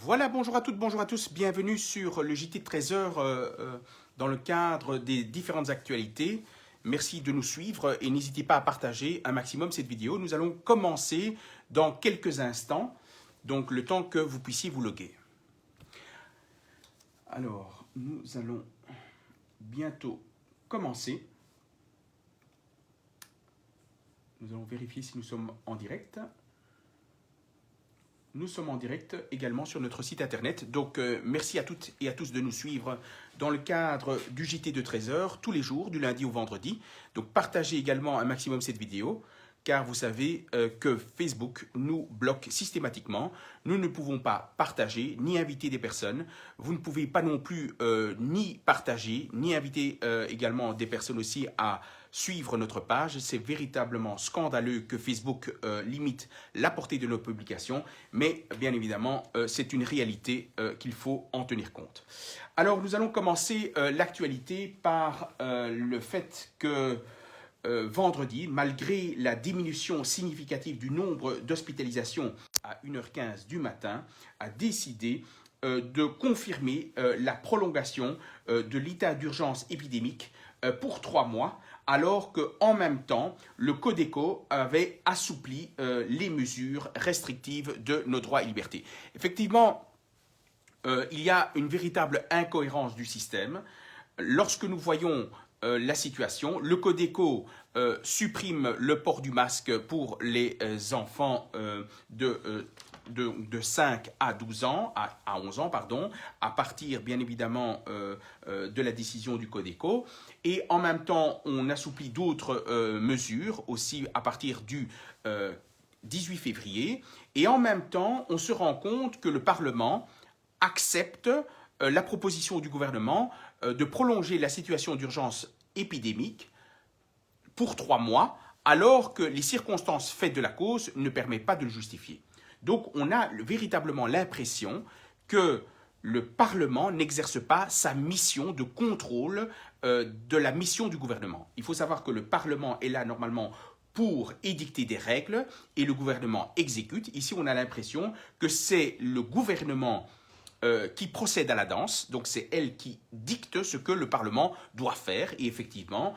Voilà, bonjour à toutes, bonjour à tous, bienvenue sur le JT de 13 heures dans le cadre des différentes actualités. Merci de nous suivre et n'hésitez pas à partager un maximum cette vidéo. Nous allons commencer dans quelques instants, donc le temps que vous puissiez vous loguer. Alors, nous allons bientôt commencer. Nous allons vérifier si nous sommes en direct. Nous sommes en direct également sur notre site internet. Donc, merci à toutes et à tous de nous suivre dans le cadre du JT de 13 heures, tous les jours, du lundi au vendredi. Donc, partagez également un maximum cette vidéo, car vous savez que Facebook nous bloque systématiquement. Nous ne pouvons pas partager ni inviter des personnes. Vous ne pouvez pas non plus ni partager, ni inviter également des personnes aussi à suivre notre page. C'est véritablement scandaleux que Facebook limite la portée de nos publications, mais bien évidemment, c'est une réalité qu'il faut en tenir compte. Alors, nous allons commencer l'actualité par le fait que vendredi, malgré la diminution significative du nombre d'hospitalisations à 1h15 du matin, a décidé de confirmer la prolongation de l'état d'urgence épidémique pour 3 mois, alors qu'en même temps, le Codeco avait assoupli les mesures restrictives de nos droits et libertés. Effectivement, il y a une véritable incohérence du système. Lorsque nous voyons la situation, le Codeco supprime le port du masque pour les enfants de 5 à 12 ans, à 11 ans, pardon, à partir bien évidemment de la décision du Codeco. Et en même temps, on assouplit d'autres mesures aussi à partir du 18 février. Et en même temps, on se rend compte que le Parlement accepte la proposition du gouvernement de prolonger la situation d'urgence épidémique pour 3 mois, alors que les circonstances faites de la cause ne permettent pas de le justifier. Donc on a véritablement l'impression que le Parlement n'exerce pas sa mission de contrôle de la mission du gouvernement. Il faut savoir que le Parlement est là normalement pour édicter des règles et le gouvernement exécute. Ici, on a l'impression que c'est le gouvernement qui procède à la danse, donc c'est elle qui dicte ce que le Parlement doit faire, et effectivement,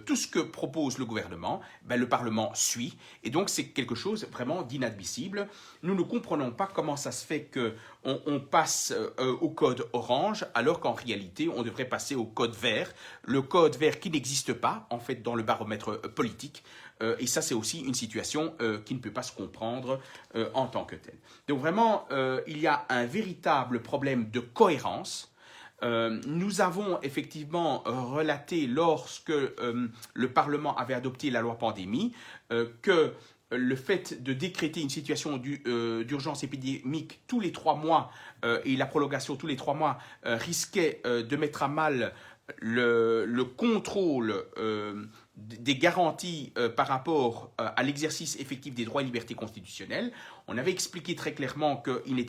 tout ce que propose le gouvernement, le Parlement suit, et donc c'est quelque chose vraiment d'inadmissible. Nous ne comprenons pas comment ça se fait qu'on passe au code orange, alors qu'en réalité, on devrait passer au code vert, le code vert qui n'existe pas, en fait, dans le baromètre politique, et ça, c'est aussi une situation qui ne peut pas se comprendre en tant que telle. Donc vraiment, il y a un véritable problème de cohérence. Nous avons effectivement relaté lorsque le Parlement avait adopté la loi pandémie que le fait de décréter une situation d'urgence épidémique tous les 3 mois et la prolongation tous les 3 mois risquait de mettre à mal le contrôle des garanties par rapport à l'exercice effectif des droits et libertés constitutionnelles. On avait expliqué très clairement qu'il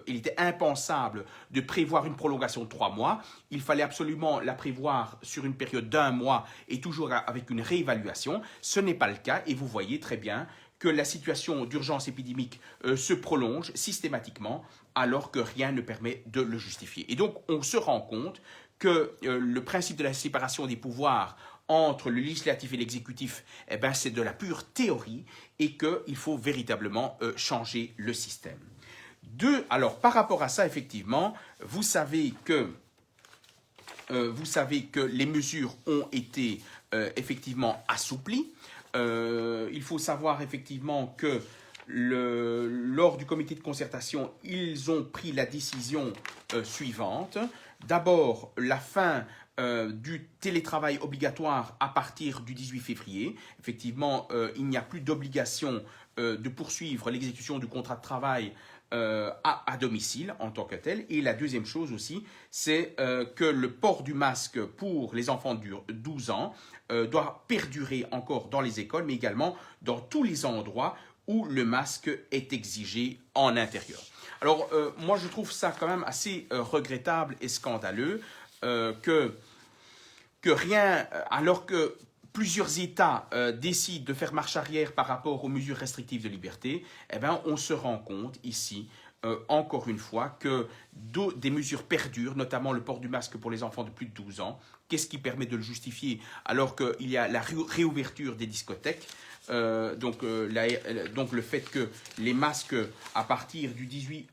il était impensable de prévoir une prolongation de 3 mois. Il fallait absolument la prévoir sur une période d'1 mois et toujours avec une réévaluation. Ce n'est pas le cas et vous voyez très bien que la situation d'urgence épidémique se prolonge systématiquement alors que rien ne permet de le justifier. Et donc on se rend compte que le principe de la séparation des pouvoirs entre le législatif et l'exécutif, c'est de la pure théorie et qu'il faut véritablement changer le système. Alors, par rapport à ça, effectivement, vous savez que les mesures ont été effectivement assouplies. Il faut savoir effectivement que lors du comité de concertation, ils ont pris la décision suivante. D'abord, la fin du télétravail obligatoire à partir du 18 février. Effectivement, il n'y a plus d'obligation de poursuivre l'exécution du contrat de travail à domicile en tant que tel. Et la deuxième chose aussi, c'est que le port du masque pour les enfants de 12 ans doit perdurer encore dans les écoles, mais également dans tous les endroits où le masque est exigé en intérieur. Alors, moi, je trouve ça quand même assez regrettable et scandaleux que rien, alors que plusieurs États décident de faire marche arrière par rapport aux mesures restrictives de liberté, on se rend compte ici encore une fois, que des mesures perdurent, notamment le port du masque pour les enfants de plus de 12 ans. Qu'est-ce qui permet de le justifier alors qu'il y a la réouverture des discothèques? Donc le fait que les masques à partir du 18,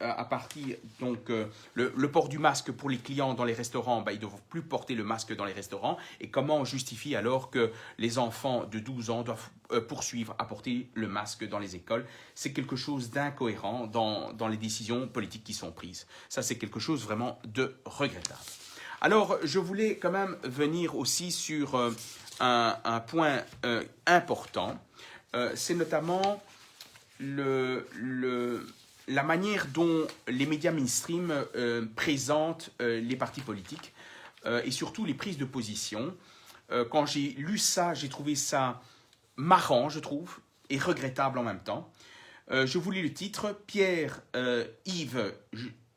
le port du masque pour les clients dans les restaurants, ils ne doivent plus porter le masque dans les restaurants. Et comment on justifie alors que les enfants de 12 ans doivent poursuivre à porter le masque dans les écoles? C'est quelque chose d'incohérent dans les décisions politiques qui sont prises. Ça, c'est quelque chose vraiment de regrettable. Alors, je voulais quand même venir aussi sur un point important. C'est notamment la manière dont les médias mainstream présentent les partis politiques et surtout les prises de position. Quand j'ai lu ça, j'ai trouvé ça marrant, je trouve, et regrettable en même temps. Je vous lis le titre. Pierre-Yves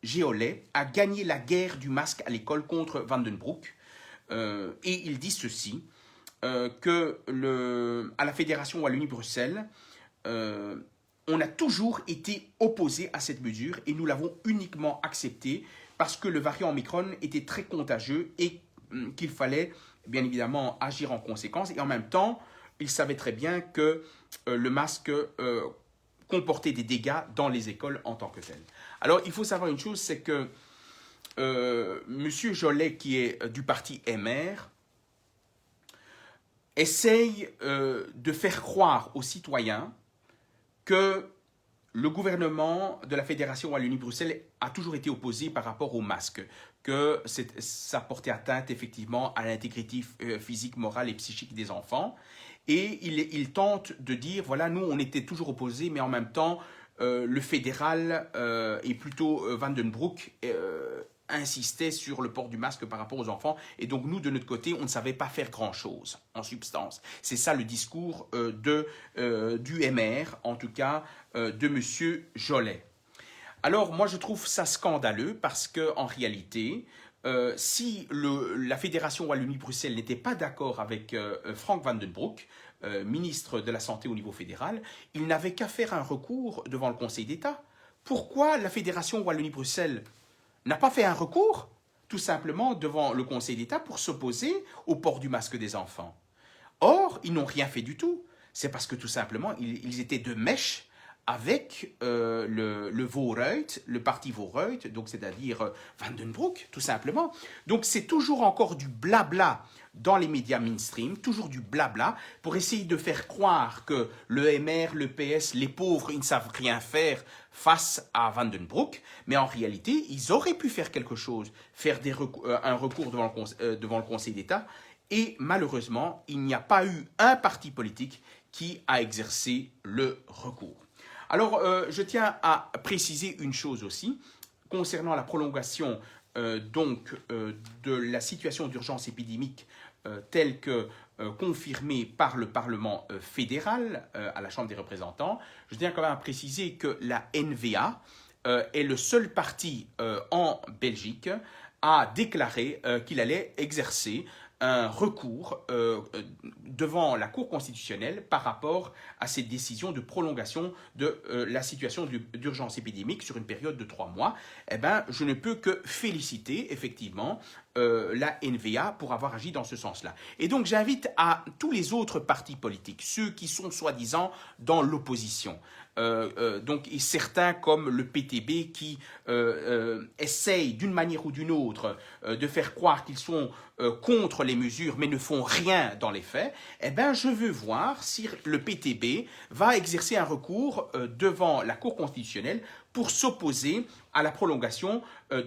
Géolet a gagné la guerre du masque à l'école contre Van den Broek. Et il dit ceci, que à la Fédération Wallonie-Bruxelles, on a toujours été opposé à cette mesure et nous l'avons uniquement acceptée parce que le variant Omicron était très contagieux et qu'il fallait bien évidemment agir en conséquence. Et en même temps, il savait très bien que le masque comportait des dégâts dans les écoles en tant que tel. Alors, il faut savoir une chose, c'est que M. Jolet, qui est du parti MR, essaye de faire croire aux citoyens que le gouvernement de la Fédération Wallonie-Bruxelles a toujours été opposé par rapport au masque, que ça portait atteinte effectivement à l'intégrité physique, morale et psychique des enfants. Et il tente de dire, voilà, nous, on était toujours opposés, mais en même temps, le fédéral et plutôt Van den Broek insistait sur le port du masque par rapport aux enfants. Et donc, nous, de notre côté, on ne savait pas faire grand-chose, en substance. C'est ça le discours du MR, en tout cas, de M. Jolet. Alors, moi, je trouve ça scandaleux parce qu'en réalité, si la Fédération Wallonie-Bruxelles n'était pas d'accord avec Frank Van den Broek, ministre de la Santé au niveau fédéral, il n'avait qu'à faire un recours devant le Conseil d'État. Pourquoi la Fédération Wallonie-Bruxelles n'a pas fait un recours, tout simplement, devant le Conseil d'État pour s'opposer au port du masque des enfants? Or, ils n'ont rien fait du tout. C'est parce que, tout simplement, ils étaient de mèche avec le Vooruit, le parti Vooruit, donc c'est-à-dire Van den Broek, tout simplement. Donc c'est toujours encore du blabla dans les médias mainstream, toujours du blabla, pour essayer de faire croire que le MR, le PS, les pauvres, ils ne savent rien faire face à Van den Broek, mais en réalité, ils auraient pu faire quelque chose, faire un recours devant le Conseil d'État, et malheureusement, il n'y a pas eu un parti politique qui a exercé le recours. Alors, je tiens à préciser une chose aussi, concernant la prolongation de la situation d'urgence épidémique telle que confirmée par le Parlement fédéral à la Chambre des représentants. Je tiens quand même à préciser que la NVA est le seul parti en Belgique à déclarer qu'il allait exercer un recours devant la Cour constitutionnelle par rapport à cette décision de prolongation de la situation d'urgence épidémique sur une période de 3 mois. Eh bien, je ne peux que féliciter effectivement la NVA pour avoir agi dans ce sens-là. Et donc, j'invite à tous les autres partis politiques, ceux qui sont soi-disant dans l'opposition, donc, et certains comme le PTB qui essayent d'une manière ou d'une autre de faire croire qu'ils sont contre les mesures mais ne font rien dans les faits, eh bien, je veux voir si le PTB va exercer un recours devant la Cour constitutionnelle pour s'opposer à la prolongation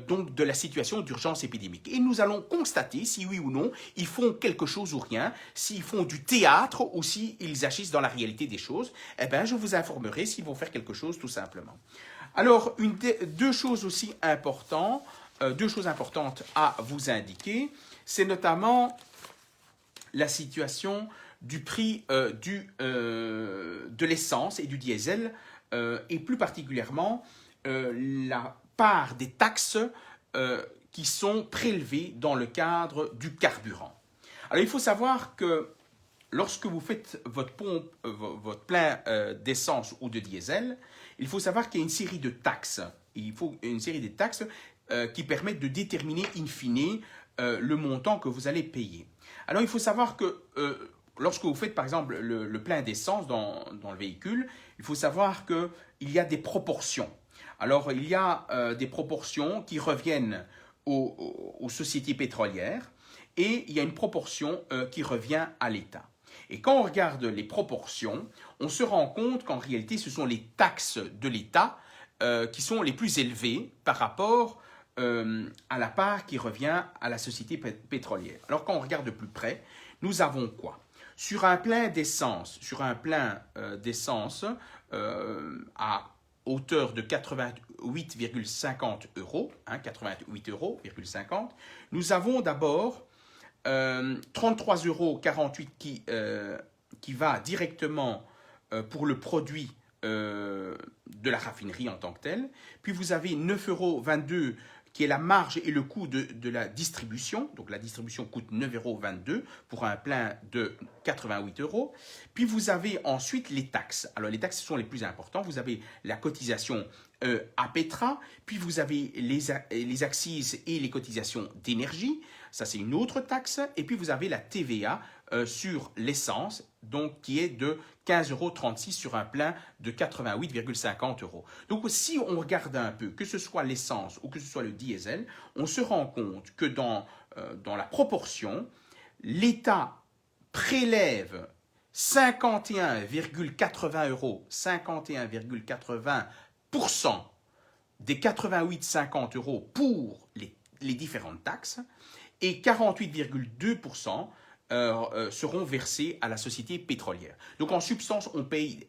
donc de la situation d'urgence épidémique. Et nous allons constater si oui ou non ils font quelque chose ou rien, s'ils font du théâtre ou s'ils agissent dans la réalité des choses. Eh bien, je vous informerai s'ils vont faire quelque chose tout simplement. Alors, deux choses importantes à vous indiquer, c'est notamment la situation du prix de l'essence et du diesel, et plus particulièrement la part des taxes qui sont prélevées dans le cadre du carburant. Alors, il faut savoir que lorsque vous faites votre plein d'essence ou de diesel, il faut savoir qu'il y a une série de taxes. il faut une série de taxes qui permettent de déterminer in fine le montant que vous allez payer. Alors il faut savoir que lorsque vous faites par exemple le plein d'essence dans le véhicule, il faut savoir qu'il y a des proportions. Alors il y a des proportions qui reviennent aux sociétés pétrolières et il y a une proportion qui revient à l'État. Et quand on regarde les proportions, on se rend compte qu'en réalité ce sont les taxes de l'État qui sont les plus élevées par rapport à la part qui revient à la société pétrolière. Alors quand on regarde de plus près, nous avons quoi? Sur un plein d'essence, à hauteur de 88,50 euros, 88,50 euros, nous avons d'abord 33,48 euros qui va directement pour le produit de la raffinerie en tant que telle. Puis vous avez 9,22 euros qui est la marge et le coût de la distribution. Donc la distribution coûte 9,22 euros pour un plein de 88 euros. Puis vous avez ensuite les taxes. Alors les taxes sont les plus importantes. Vous avez la cotisation à Petra, puis vous avez les accises et les cotisations d'énergie. Ça, c'est une autre taxe. Et puis vous avez la TVA sur l'essence, donc qui est de 15,36 euros sur un plein de 88,50 euros. Donc si on regarde un peu, que ce soit l'essence ou que ce soit le diesel, on se rend compte que dans la proportion, l'État prélève 51,80 euros, 51,80% des 88,50 euros pour les différentes taxes et 48,2% seront versés à la société pétrolière. Donc en substance, on paye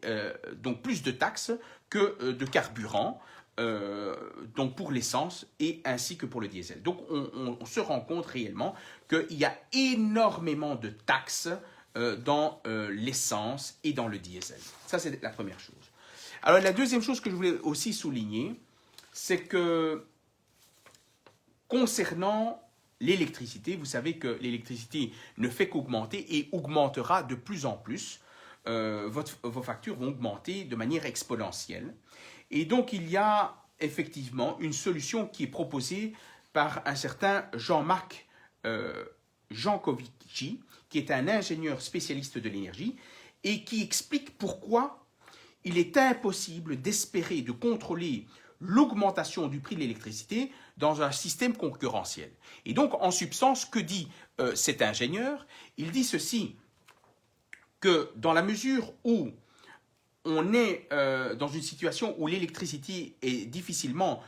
donc plus de taxes que de carburant, donc pour l'essence et ainsi que pour le diesel. Donc on se rend compte réellement qu'il y a énormément de taxes dans l'essence et dans le diesel. Ça, c'est la première chose. Alors la deuxième chose que je voulais aussi souligner, c'est que concernant l'électricité, vous savez que l'électricité ne fait qu'augmenter et augmentera de plus en plus. Vos factures vont augmenter de manière exponentielle. Et donc, il y a effectivement une solution qui est proposée par un certain Jean-Marc Jancovici, qui est un ingénieur spécialiste de l'énergie et qui explique pourquoi il est impossible d'espérer de contrôler l'augmentation du prix de l'électricité dans un système concurrentiel. Et donc, en substance, que dit cet ingénieur? Il dit ceci, que dans la mesure où on est dans une situation où l'électricité est difficilement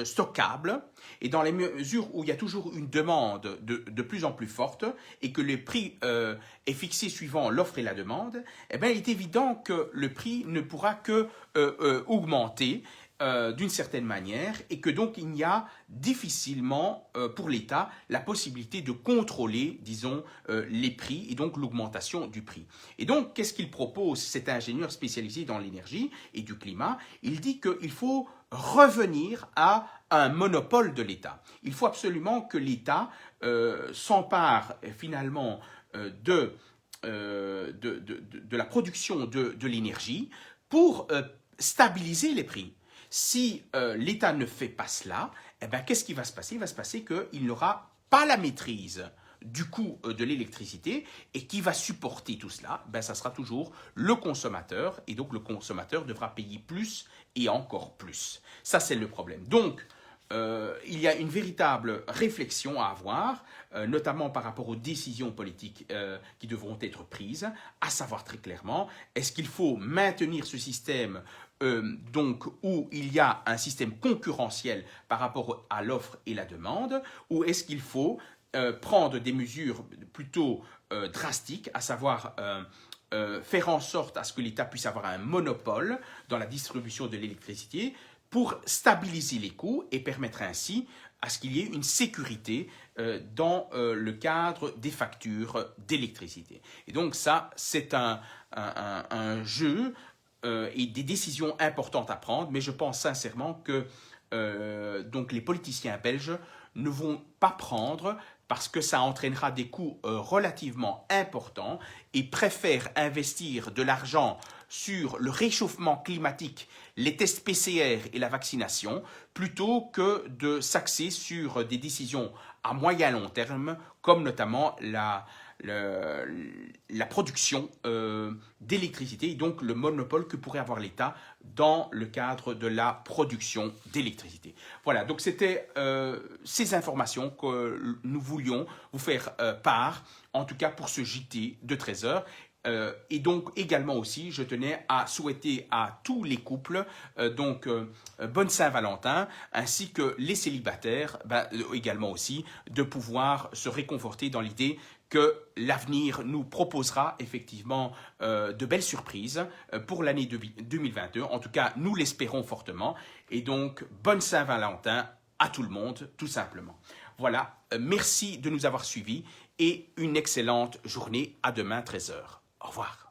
stockable, et dans les mesures où il y a toujours une demande de plus en plus forte, et que le prix est fixé suivant l'offre et la demande, eh bien, il est évident que le prix ne pourra que augmenter d'une certaine manière, et que donc il y a difficilement pour l'État la possibilité de contrôler, disons, les prix et donc l'augmentation du prix. Et donc, qu'est-ce qu'il propose, cet ingénieur spécialisé dans l'énergie et du climat? Il dit qu'il faut revenir à un monopole de l'État. Il faut absolument que l'État s'empare finalement de la production de l'énergie pour stabiliser les prix. Si l'État ne fait pas cela, eh bien, qu'est-ce qui va se passer? Il va se passer qu'il n'aura pas la maîtrise du coût de l'électricité, et qui va supporter tout cela? Ben, ça sera toujours le consommateur, et donc le consommateur devra payer plus et encore plus. Ça, c'est le problème. Donc, il y a une véritable réflexion à avoir, notamment par rapport aux décisions politiques qui devront être prises, à savoir très clairement, est-ce qu'il faut maintenir ce système donc où il y a un système concurrentiel par rapport à l'offre et la demande, ou est-ce qu'il faut prendre des mesures plutôt drastiques, à savoir faire en sorte à ce que l'État puisse avoir un monopole dans la distribution de l'électricité pour stabiliser les coûts et permettre ainsi à ce qu'il y ait une sécurité dans le cadre des factures d'électricité. Et donc ça, c'est un jeu et des décisions importantes à prendre, mais je pense sincèrement que donc les politiciens belges ne vont pas prendre, parce que ça entraînera des coûts relativement importants, et préfèrent investir de l'argent sur le réchauffement climatique, les tests PCR et la vaccination, plutôt que de s'axer sur des décisions à moyen et long terme, comme notamment la production d'électricité et donc le monopole que pourrait avoir l'État dans le cadre de la production d'électricité. Voilà, donc c'était ces informations que nous voulions vous faire part, en tout cas pour ce JT de 13 heures. Et donc également aussi, je tenais à souhaiter à tous les couples bonne Saint-Valentin, ainsi que les célibataires également aussi, de pouvoir se réconforter dans l'idée que l'avenir nous proposera effectivement de belles surprises pour l'année 2022. En tout cas, nous l'espérons fortement. Et donc, bonne Saint-Valentin à tout le monde, tout simplement. Voilà, merci de nous avoir suivis et une excellente journée. À demain, 13 heures. Au revoir.